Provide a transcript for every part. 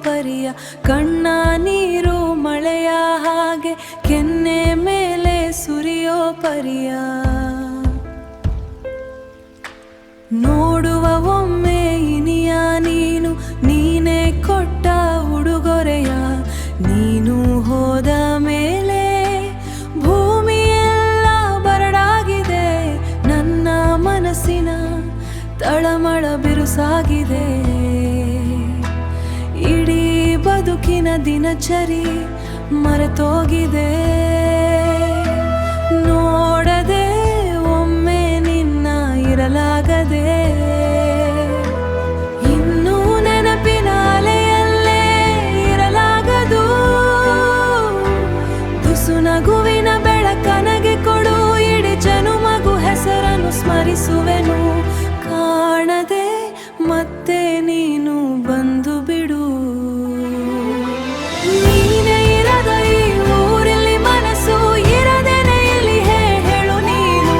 ಪರಿಯ ಕಣ್ಣ ನೀರು ಮಳೆಯ ಹಾಗೆ ಕೆನ್ನೆ ಮೇಲೆ ಸುರಿಯೋ ಪರಿಯ ನೋಡುವ ಒಮ್ಮೆ ಇನಿಯ ನೀನು ನೀನೇ ಕೊಟ್ಟ ಉಡುಗೊರೆಯ ನೀನು ಹೋದ ಮೇಲೆ ಭೂಮಿಯೆಲ್ಲ ಬರಡಾಗಿದೆ ನನ್ನ ಮನಸ್ಸಿನ ತಳಮಳ ಬಿರುಸಾಗಿದೆ ಇಡೀ ಬದುಕಿನ ದಿನಚರಿ ಮರೆತೋಗಿದೆ ನೋಡದೆ ಒಮ್ಮೆ ನಿನ್ನ ಇರಲಾಗದೆ ಇನ್ನೂ ನೆನಪಿನ ಅಲೆಯಲ್ಲೇ ಇರಲಾಗದು ತುಸು ನಗುವಿನ ಬೆಳಕನಗೆ ಕೊಡು ಇಡೀ ಜನುಮಗು ಹೆಸರನ್ನು ಸ್ಮರಿಸುವೆನು ಕಾಣದೆ ಮತ್ತೆ ನೀನು ಬಂದು ಬಿಡು ನೀನೇ ಇರದ ಈ ಊರಲ್ಲಿ ಮನಸ್ಸು ಇರದೇನೆ ಇಲ್ಲಿ ಹೇಳು ನೀನು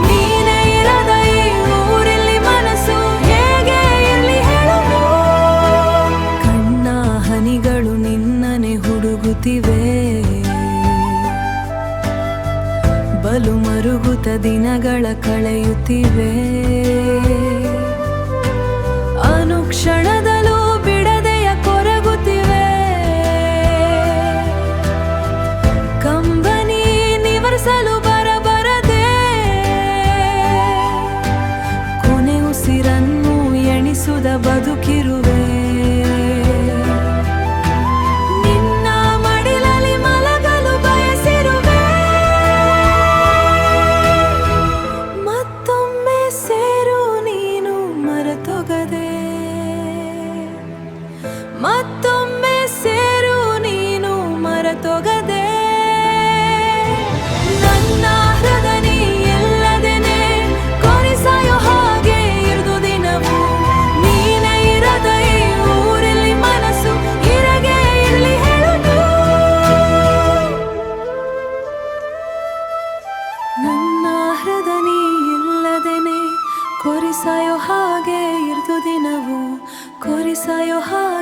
ನೀನೇ ಇರದ ಈ ಊರಲ್ಲಿ ಮನಸ್ಸು ಹೇಗೆ ಇಲ್ಲಿ ಹೇಳು ಕಣ್ಣ ಹನಿಗಳು ನಿನ್ನನೆ ಹುಡುಗುತ್ತಿವೆ ಬಲು ಮರುಗುತ್ತ ದಿನಗಳ ಕಳೆಯುತ್ತಿವೆ ಅನುಕ್ಷಣದಲ್ಲೂ ಬಿಡದೆಯ ಕೊರಗುತ್ತಿವೆ ಕಂಬನಿ ನಿವರಿಸಲು ಬರಬರದೆ ಕೊನೆ ಉಸಿರನ್ನು ಎಣಿಸುದ ಬದುಕಿರುವೆ ನಿನ್ನ ಮಡಿಲಲ್ಲಿ ಮಲಗಲು ಬಯಸಿರುವೆ ಮತ್ತೊಮ್ಮೆ ಸೇರು ನೀನು ಮರೆತೊಗದೆ ಮತ್ತೊಮ್ಮೆ ಸೇರು ನೀನು ಮರೆತೊಗದೆ ನನ್ನ ಹೃದಯ ಇಲ್ಲದೇನೆ ಕೊರಿಸಾಯೋ ಹಾಗೆ ಇರ್ದು ದಿನವು ನೀನೇ ಇರದ ಈ ಊರಲ್ಲಿ ಮನಸ್ಸು ಇರಗೆ ಇಲ್ಲಿ ಹೇಳುದು ನನ್ನ ಹೃದಯ ಕೊರಿಸಾಯೋ ಹಾಗೆ ಇರ್ದು ದಿನವು ಕೊರಿಸಾಯೋ ಹಾಗೆ